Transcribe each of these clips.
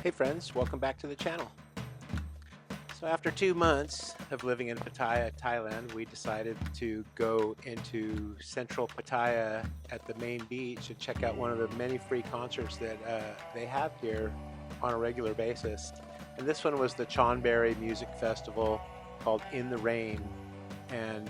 Hey friends, welcome back to the channel. So after 2 months of living in Pattaya, Thailand, we decided to go into central Pattaya at the main beach and check out one of the many free concerts that they have here on a regular basis. And this one was the Chonburi Music Festival called In the Rain. And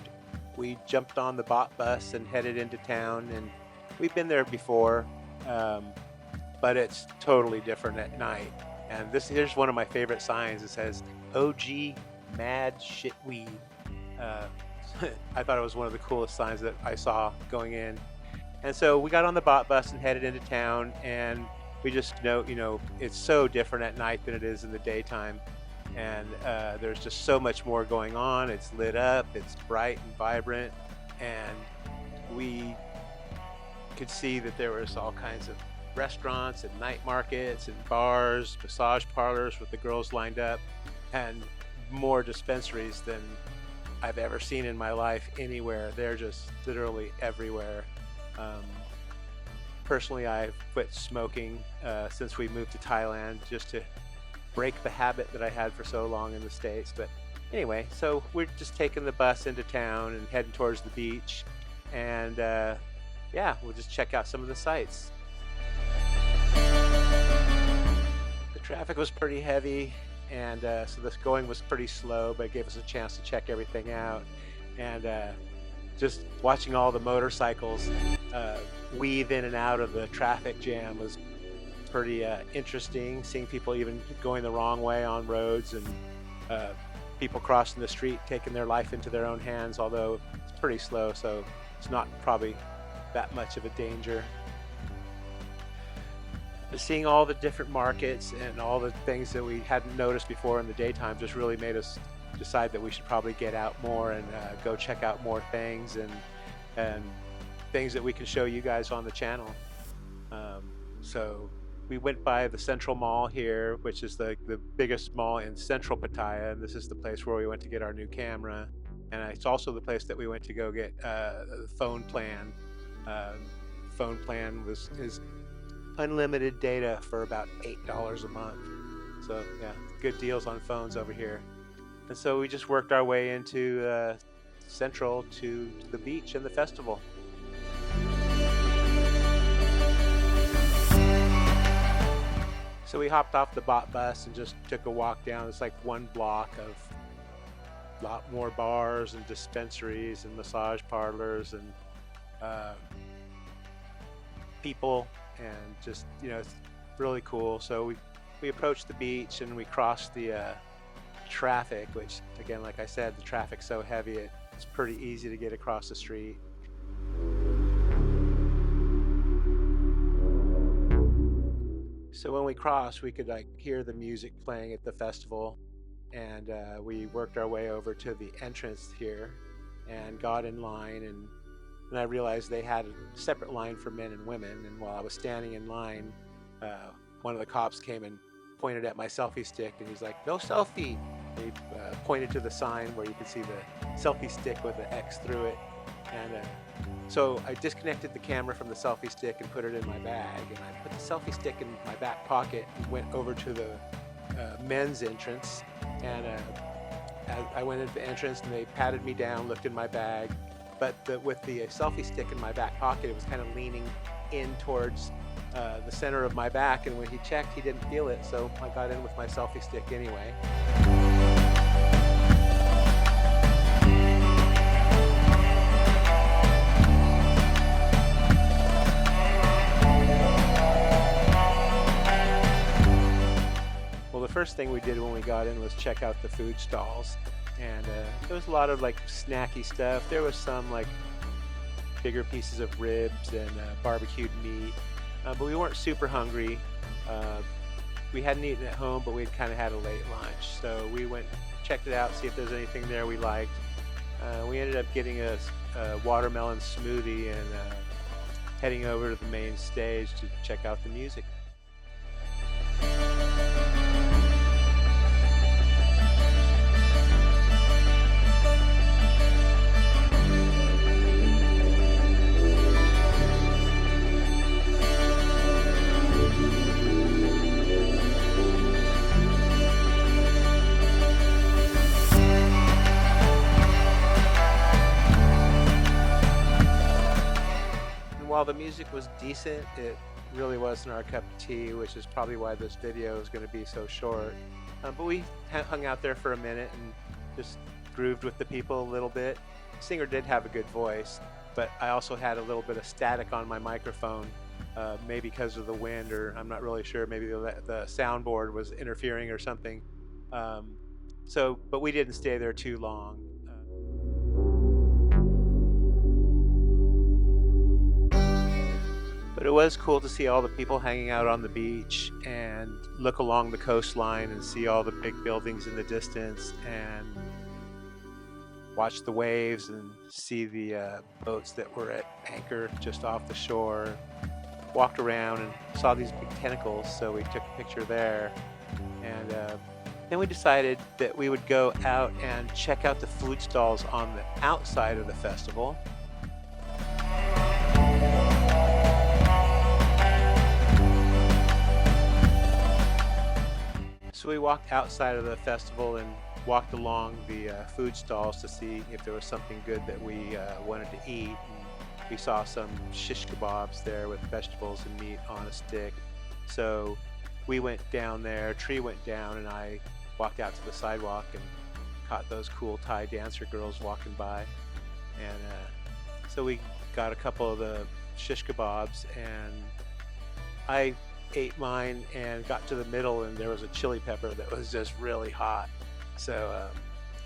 we jumped on the bot bus and headed into town, and we've been there before, but it's totally different at night. And here's one of my favorite signs. It says OG Mad Shit Weed. I thought it was one of the coolest signs that I saw going in. And so we got on the bot bus and headed into town, and we just know, it's so different at night than it is in the daytime. And there's just so much more going on. It's lit up, it's bright and vibrant, and we could see that there was all kinds of restaurants and night markets and bars, massage parlors with the girls lined up, and more dispensaries than I've ever seen in my life anywhere. They're just literally everywhere. Personally, I've quit smoking since we moved to Thailand, just to break the habit that I had for so long in the States. But anyway, so we're just taking the bus into town and heading towards the beach, and yeah, we'll just check out some of the sights. The traffic was pretty heavy, and so this going was pretty slow, but it gave us a chance to check everything out. And just watching all the motorcycles weave in and out of the traffic jam was pretty interesting. Seeing people even going the wrong way on roads, and people crossing the street taking their life into their own hands, although it's pretty slow, so it's not probably that much of a danger. But seeing all the different markets and all the things that we hadn't noticed before in the daytime just really made us decide that we should probably get out more and go check out more things and things that we can show you guys on the channel. So we went by the Central Mall here, which is the biggest mall in central Pattaya, and this is the place where we went to get our new camera, and it's also the place that we went to go get the phone plan. Phone plan is unlimited data for about $8 a month. So yeah, good deals on phones over here. And so we just worked our way into Central to the beach and the festival. So we hopped off the bot bus and just took a walk down. It's like one block of a lot more bars and dispensaries and massage parlors and people, and just, it's really cool. So we approached the beach and we crossed the traffic, which again, like I said, the traffic's so heavy it's pretty easy to get across the street. So when we crossed, we could hear the music playing at the festival, and we worked our way over to the entrance here and got in line, and I realized they had a separate line for men and women. And while I was standing in line, one of the cops came and pointed at my selfie stick, and he's like, "No selfie." He pointed to the sign where you could see the selfie stick with the X through it. And so I disconnected the camera from the selfie stick and put it in my bag, and I put the selfie stick in my back pocket and went over to the men's entrance. And as I went into the entrance, and they patted me down, looked in my bag, but with the selfie stick in my back pocket, it was kind of leaning in towards the center of my back, and when he checked, he didn't feel it, so I got in with my selfie stick anyway. The first thing we did when we got in was check out the food stalls, and there was a lot of snacky stuff. There was some bigger pieces of ribs and barbecued meat, but we weren't super hungry. We hadn't eaten at home, but we'd kind of had a late lunch, so we went, checked it out, see if there's anything there we liked. We ended up getting a watermelon smoothie and heading over to the main stage to check out the music. while the music was decent, it really wasn't our cup of tea, which is probably why this video is going to be so short. But we hung out there for a minute and just grooved with the people a little bit. The singer did have a good voice, but I also had a little bit of static on my microphone, maybe because of the wind, or I'm not really sure. Maybe the soundboard was interfering or something. But we didn't stay there too long. But it was cool to see all the people hanging out on the beach and look along the coastline and see all the big buildings in the distance and watch the waves and see the boats that were at anchor just off the shore. Walked around and saw these big tentacles, so we took a picture there. And then we decided that we would go out and check out the food stalls on the outside of the festival. So we walked outside of the festival and walked along the food stalls to see if there was something good that we wanted to eat. And we saw some shish kebabs there with vegetables and meat on a stick. So we went down there, Tree went down, and I walked out to the sidewalk and caught those cool Thai dancer girls walking by. And so we got a couple of the shish kebabs, and I ate mine and got to the middle, and there was a chili pepper that was just really hot. So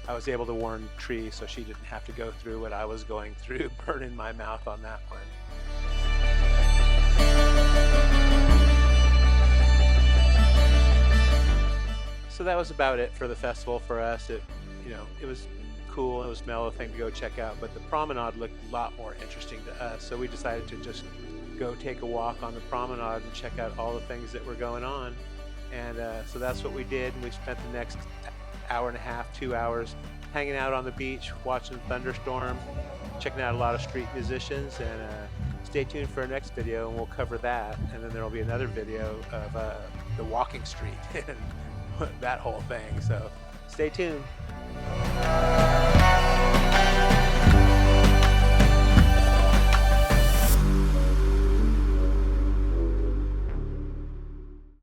I was able to warn Tree so she didn't have to go through what I was going through, burning my mouth on that one. So that was about it for the festival for us. It was cool. It was a mellow thing to go check out, but the promenade looked a lot more interesting to us. So we decided to just go take a walk on the promenade and check out all the things that were going on. And so that's what we did. And we spent the next hour and a half, 2 hours hanging out on the beach, watching thunderstorm, checking out a lot of street musicians. And stay tuned for our next video, and we'll cover that. And then there will be another video of the walking street and that whole thing. So stay tuned.